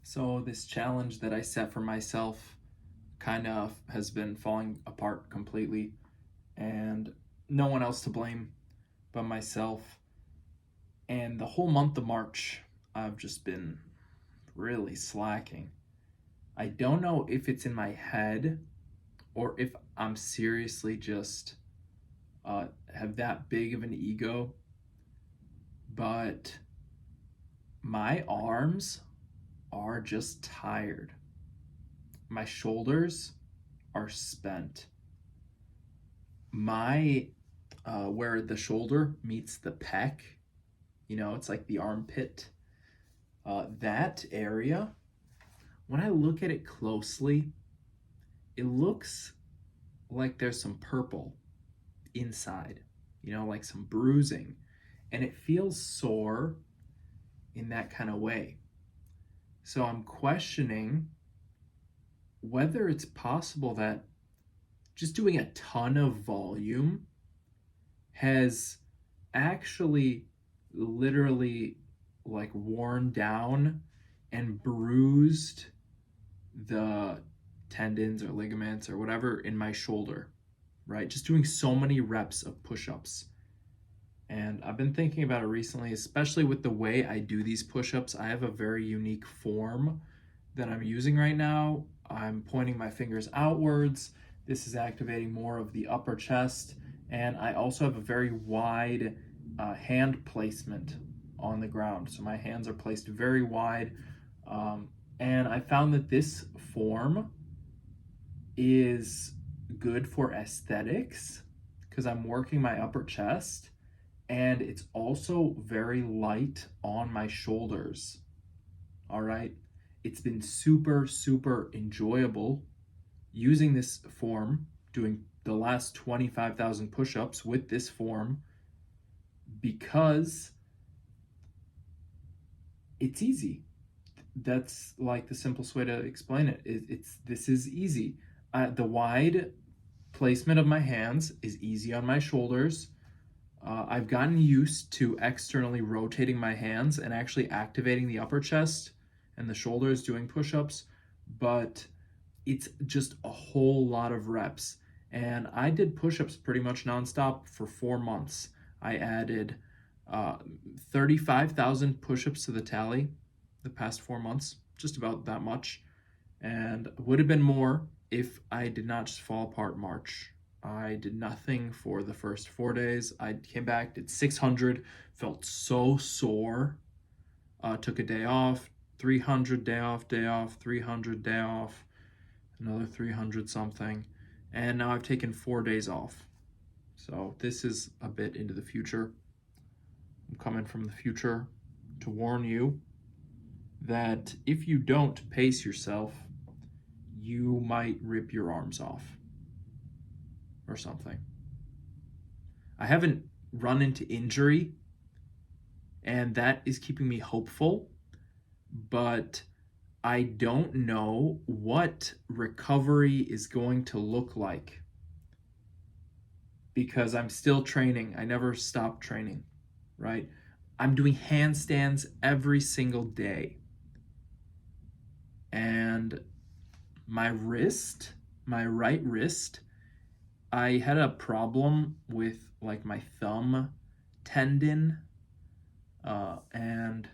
So this challenge that I set for myself kind of has been falling apart completely, and no one else to blame but myself. And the whole month of March, I've just been really slacking. I don't know if it's in my head or if I'm seriously just have that big of an ego, but my arms are just tired. My shoulders are spent. My where the shoulder meets the pec, it's like the armpit. That area, when I look at it closely, it looks like there's some purple inside, like some bruising, and it feels sore in that kind of way. So I'm questioning whether it's possible that just doing a ton of volume has actually literally like worn down and bruised the tendons or ligaments or whatever in my shoulder, right? Just doing so many reps of push ups. And I've been thinking about it recently, especially with the way I do these push ups. I have a very unique form that I'm using right now. I'm pointing my fingers outwards. This is activating more of the upper chest. And I also have a very wide hand placement on the ground. So my hands are placed very wide. And I found that this form is good for aesthetics because I'm working my upper chest, and it's also very light on my shoulders. All right. It's been super, super enjoyable using this form, doing the last 25,000 push ups with this form because it's easy. That's like the simplest way to explain it. This is easy. The wide placement of my hands is easy on my shoulders. I've gotten used to externally rotating my hands and actually activating the upper chest and the shoulders doing push-ups, but it's just a whole lot of reps. And I did push-ups pretty much nonstop for 4 months. I added 35,000 push-ups to the tally the past 4 months, just about that much, and would have been more if I did not just fall apart March. I did nothing for the first 4 days. I came back, did 600, felt so sore. Took a day off, 300, day off, 300, day off, another 300 something. And now I've taken 4 days off. So this is a bit into the future. I'm coming from the future to warn you that if you don't pace yourself, you might rip your arms off or something. I haven't run into injury, and that is keeping me hopeful, but I don't know what recovery is going to look like because I'm still training. I never stop training, right? I'm doing handstands every single day. And my right wrist, I had a problem with like my thumb tendon. And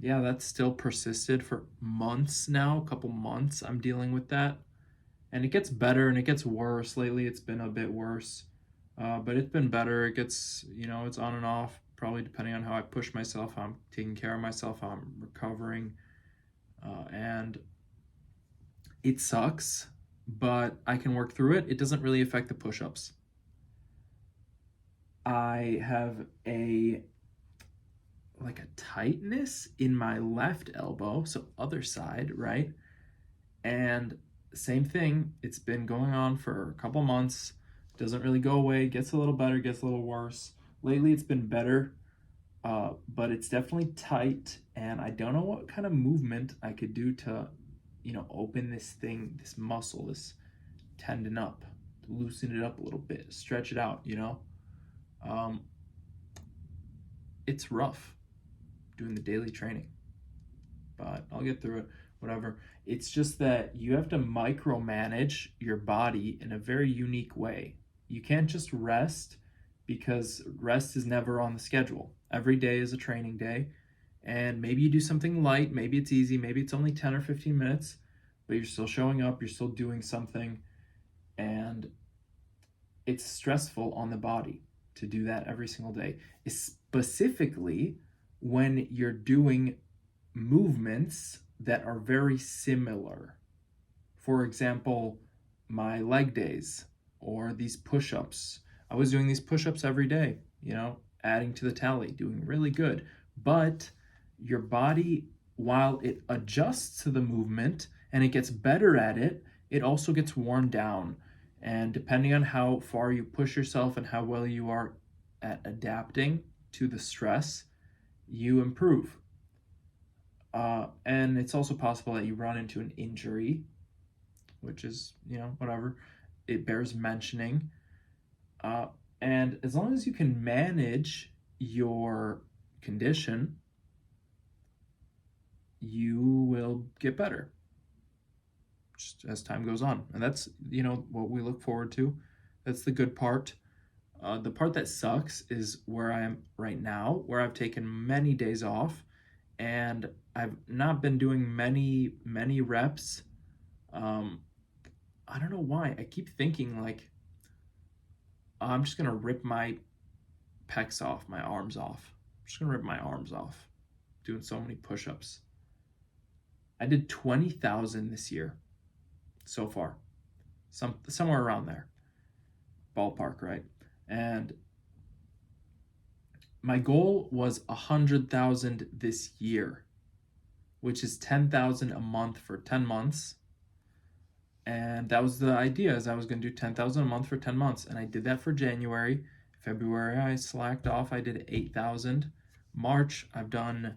yeah, that's still persisted for months now, a couple months. I'm dealing with that. And it gets better and it gets worse. Lately, it's been a bit worse. But it's been better. It gets, it's on and off, probably depending on how I push myself, how I'm taking care of myself, how I'm recovering. And it sucks, but I can work through it. It doesn't really affect the push ups. I have like a tightness in my left elbow, so other side, right? And same thing, it's been going on for a couple months. Doesn't really go away, gets a little better, gets a little worse. Lately, it's been better, but it's definitely tight, and I don't know what kind of movement I could do to, open this thing, this muscle, this tendon up, loosen it up a little bit, stretch it out. Um, it's rough doing the daily training. but I'll get through it, whatever. It's just that you have to micromanage your body in a very unique way. You can't just rest because rest is never on the schedule. Every day is a training day, and maybe you do something light, maybe it's easy, maybe it's only 10 or 15 minutes, but you're still showing up, you're still doing something, and it's stressful on the body to do that every single day, specifically when you're doing movements that are very similar. For example, my leg days or these push-ups. I was doing these push-ups every day, adding to the tally, doing really good. But your body, while it adjusts to the movement and it gets better at it, it also gets worn down. And depending on how far you push yourself and how well you are at adapting to the stress, you improve. And it's also possible that you run into an injury, which is, whatever. It bears mentioning. And as long as you can manage your condition, you will get better just as time goes on. And that's, what we look forward to. That's the good part. The part that sucks is where I am right now, where I've taken many days off and I've not been doing many reps. I don't know why. I keep thinking like, I'm just going to rip my pecs off, my arms off. I'm just going to rip my arms off doing so many push-ups. I did 20,000 this year so far. Somewhere around there. Ballpark, right? And my goal was 100,000 this year, which is 10,000 a month for 10 months. And that was the idea, is I was going to do 10,000 a month for 10 months. And I did that for January. February, I slacked off. I did 8,000. March, I've done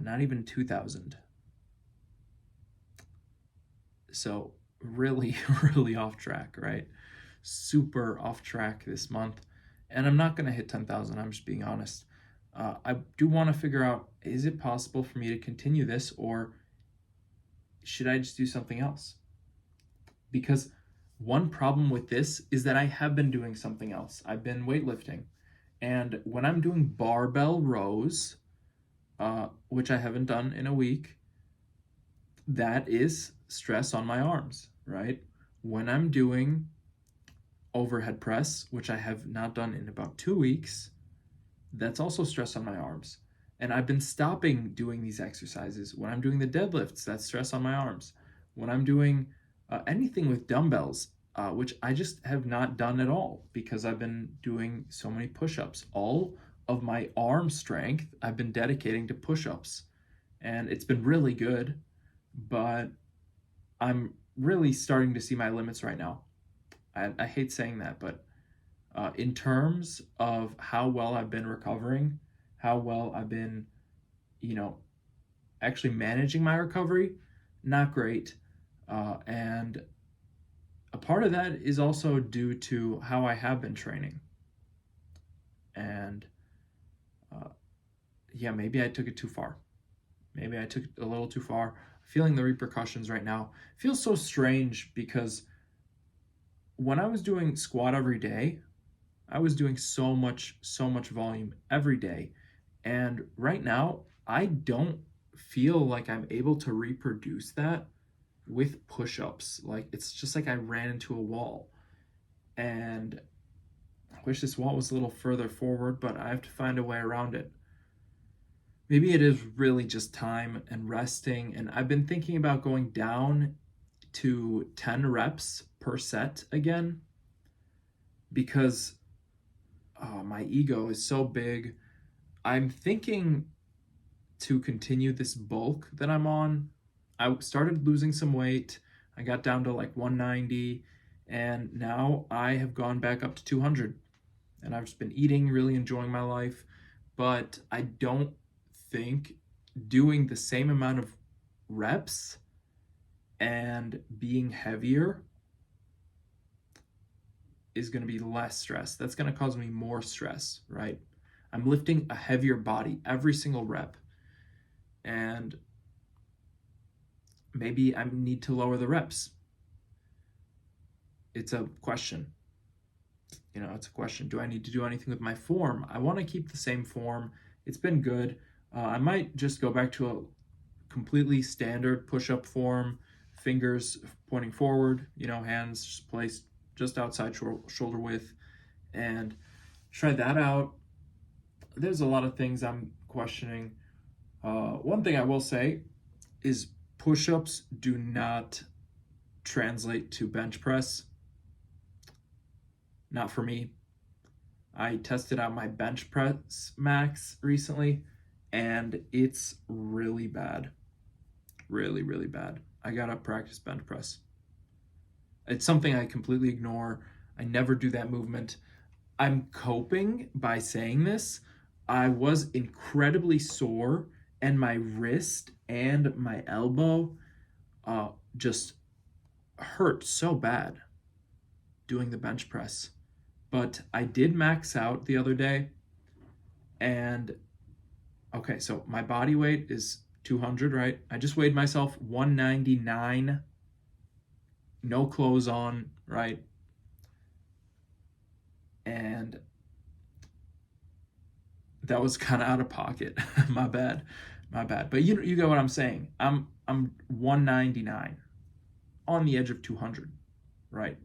not even 2,000. So really, really off track, right? Super off track this month. And I'm not going to hit 10,000. I'm just being honest. I do want to figure out, is it possible for me to continue this, or should I just do something else? Because one problem with this is that I have been doing something else. I've been weightlifting. And when I'm doing barbell rows, which I haven't done in a week, that is stress on my arms, right? When I'm doing overhead press, which I have not done in about 2 weeks, that's also stress on my arms. And I've been stopping doing these exercises. When I'm doing the deadlifts, that's stress on my arms. When I'm doing anything with dumbbells, which I just have not done at all because I've been doing so many push-ups. All of my arm strength I've been dedicating to push-ups. And it's been really good, but I'm really starting to see my limits right now. I hate saying that, but in terms of how well I've been recovering, how well I've been, actually managing my recovery, not great. And a part of that is also due to how I have been training. And maybe I took it too far. Maybe I took it a little too far. Feeling the repercussions right now. It feels so strange because when I was doing squat every day, I was doing so much volume every day. And right now, I don't feel like I'm able to reproduce that with push-ups. Like, it's just like I ran into a wall. And I wish this wall was a little further forward, but I have to find a way around it. Maybe it is really just time and resting. And I've been thinking about going down to 10 reps per set again because my ego is so big. I'm thinking to continue this bulk that I'm on. I started losing some weight. I got down to like 190, and now I have gone back up to 200. And I've just been eating, really enjoying my life. But I don't think doing the same amount of reps and being heavier is going to be less stress. That's going to cause me more stress, right? I'm lifting a heavier body every single rep. and maybe I need to lower the reps. It's a question. It's a question. Do I need to do anything with my form? I want to keep the same form. It's been good. I might just go back to a completely standard push-up form, fingers pointing forward, hands placed just outside shoulder width, and try that out. There's a lot of things I'm questioning. One thing I will say is push-ups do not translate to bench press. Not for me. I tested out my bench press max recently, and it's really bad. Really, really bad. I gotta practice bench press. It's something I completely ignore. I never do that movement. I'm coping by saying this. I was incredibly sore, and my wrist and my elbow just hurt so bad doing the bench press. But I did max out the other day, and okay, so my body weight is 200, right? I just weighed myself 199, no clothes on, right? And that was kind of out of pocket. My bad. But you get what I'm saying. I'm 199 on the edge of 200, right?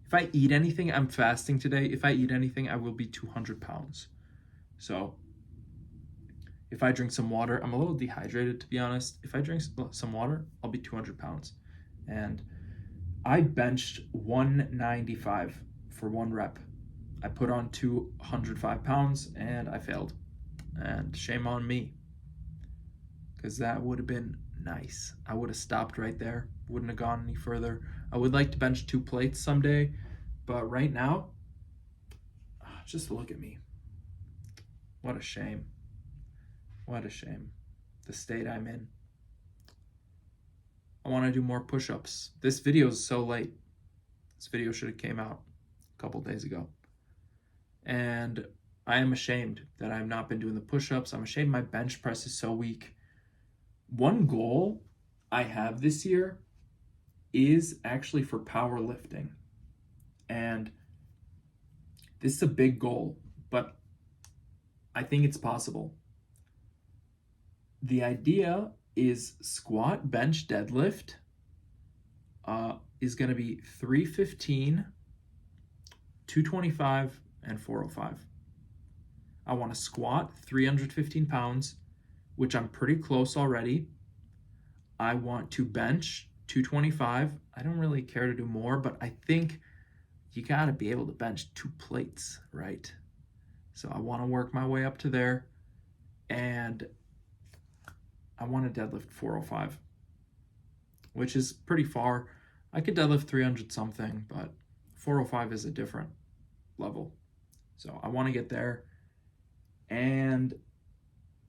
If I eat anything, I'm fasting today. If I eat anything, I will be 200 pounds. So if I drink some water, I'm a little dehydrated, to be honest. If I drink some water, I'll be 200 pounds. And I benched 195 for one rep. I put on 205 pounds and I failed. And shame on me, because that would have been nice. I would have stopped right there, wouldn't have gone any further. I would like to bench 2 plates someday, but right now, just look at me. What a shame. What a shame. The state I'm in. I want to do more push-ups. This video is so late. This video should have came out a couple days ago. And I am ashamed that I have not been doing the push-ups. I'm ashamed my bench press is so weak. One goal I have this year is actually for powerlifting. And this is a big goal, but I think it's possible. The idea is squat, bench, deadlift is going to be 315, 225, and 405. I want to squat 315 pounds, which I'm pretty close already. I want to bench 225. I don't really care to do more, but I think you got to be able to bench 2 plates, right? So I want to work my way up to there, and I want to deadlift 405, which is pretty far. I could deadlift 300 something, but 405 is a different level. So I want to get there, and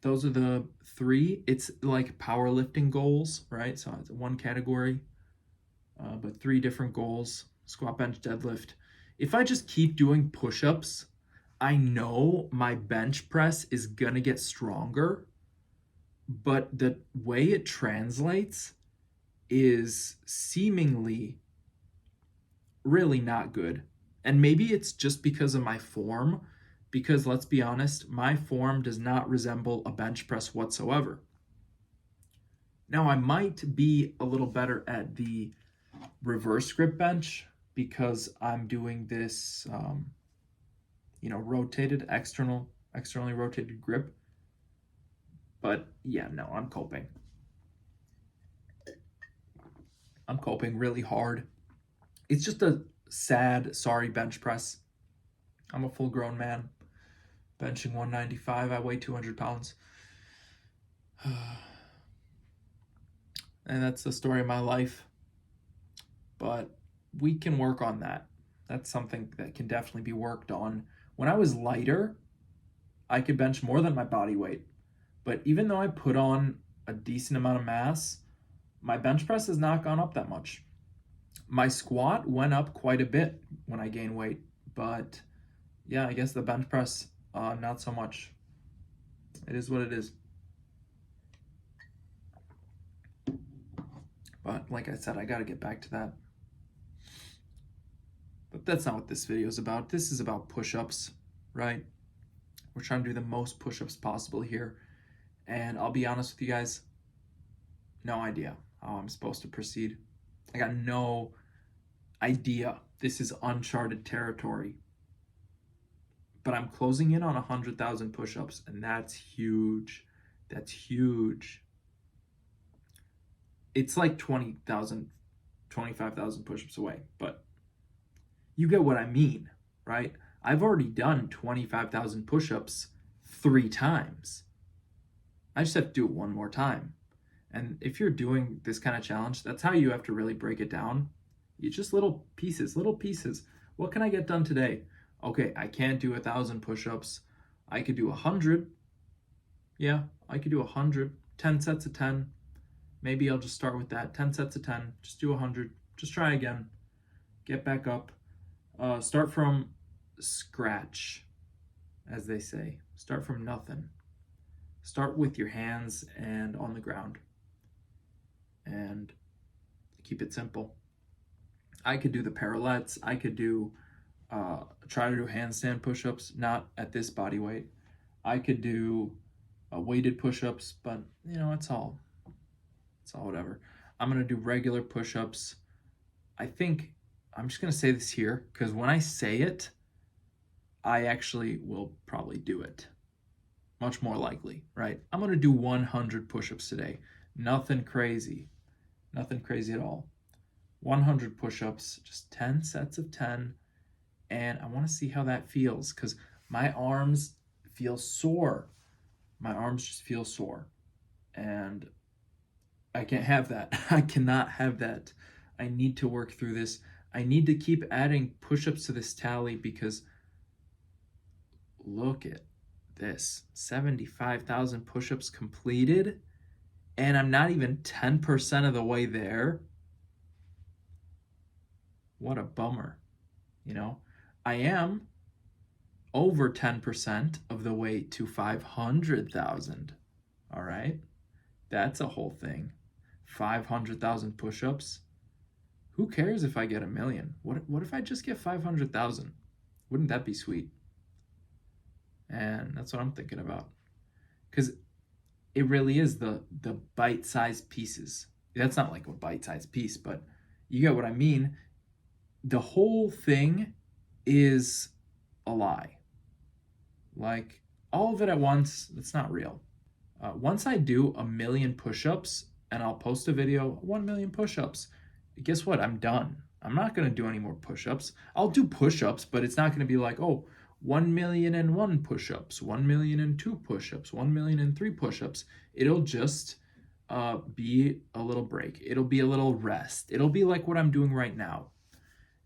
those are the 3. It's like powerlifting goals, right? So it's one category, but 3 different goals: squat, bench, deadlift. If I just keep doing push-ups, I know my bench press is gonna get stronger, but the way it translates is seemingly really not good. And maybe it's just because of my form, because let's be honest, my form does not resemble a bench press whatsoever. Now, I might be a little better at the reverse grip bench because I'm doing this, rotated, externally rotated grip. But yeah, no, I'm coping. I'm coping really hard. It's just a sad, sorry bench press. I'm a full-grown man, benching 195. I weigh 200 pounds. And that's the story of my life. But we can work on that. That's something that can definitely be worked on. When I was lighter, I could bench more than my body weight. But even though I put on a decent amount of mass, my bench press has not gone up that much. My squat went up quite a bit when I gained weight. But yeah, I guess the bench press, not so much. It is what it is. But like I said, I got to get back to that. But that's not what this video is about. This is about push-ups, right? We're trying to do the most push-ups possible here. And I'll be honest with you guys, no idea how I'm supposed to proceed. I got no idea. This is uncharted territory. But I'm closing in on 100,000 push-ups, and that's huge. That's huge. It's like 20,000, 25,000 push-ups away, but you get what I mean, right? I've already done 25,000 push-ups 3 times. I just have to do it one more time. And if you're doing this kind of challenge, that's how you have to really break it down. You just little pieces, little pieces. What can I get done today? Okay, I can't do 1,000 push-ups. I could do 100. Yeah, I could do 100. 10 sets of 10. Maybe I'll just start with that. 10 sets of 10. Just do 100. Just try again. Get back up. Start from scratch, as they say. Start from nothing. Start with your hands and on the ground. And keep it simple. I could do the parallettes. I could do try to do handstand push-ups, not at this body weight. I could do weighted push-ups, but you know, it's all whatever. I'm gonna do regular push-ups. I think I'm just gonna say this here because when I say it, I actually will probably do it. Much more likely, right? I'm gonna do 100 push-ups today. Nothing crazy at all. 100 push-ups, just 10 sets of 10. And I want to see how that feels because my arms feel sore. My arms just feel sore. And I can't have that. I cannot have that. I need to work through this. I need to keep adding push-ups to this tally because look at this. 75,000 push-ups completed. And I'm not even 10% of the way there. What a bummer, you know? I am over 10% of the way to 500,000. All right? That's a whole thing. 500,000 push-ups. Who cares if I get 1 million? What if I just get 500,000? Wouldn't that be sweet? And that's what I'm thinking about. Because it really is the bite-sized pieces. That's not like a bite-sized piece, but you get what I mean. The whole thing is a lie. Like all of it at once, it's not real. Once I do 1 million push-ups and I'll post a video, 1 million push-ups, guess what? I'm done. I'm not going to do any more push-ups. I'll do push-ups, but it's not going to be like, oh, 1,000,001 push-ups, 1,000,002 push-ups, 1,000,003 push-ups. It'll just be a little break. It'll be a little rest. It'll be like what I'm doing right now.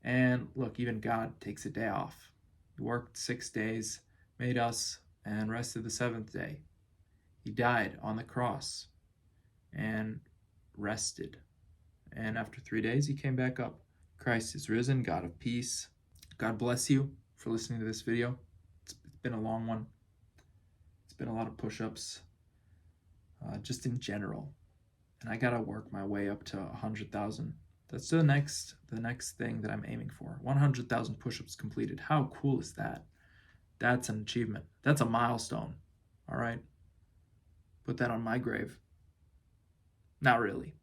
And look, even God takes a day off. He worked 6 days, made us, and rested the 7th day. He died on the cross and rested. And after 3 days, he came back up. Christ is risen, God of peace. God bless you for listening to this video. It's been a long one. It's been a lot of push-ups, just in general. And I gotta work my way up to 100,000. That's the next thing that I'm aiming for. 100,000 push-ups completed. How cool is that? That's an achievement. That's a milestone. All right? Put that on my grave. Not really.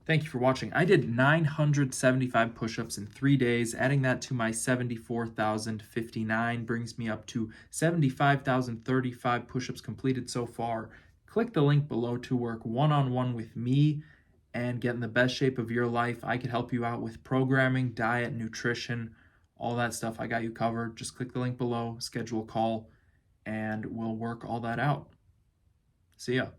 Thank you for watching. I did 975 push-ups in 3 days. Adding that to my 74,059 brings me up to 75,035 push-ups completed so far. Click the link below to work one-on-one with me and get in the best shape of your life. I could help you out with programming, diet, nutrition, all that stuff. I got you covered. Just click the link below, schedule a call, and we'll work all that out. See ya.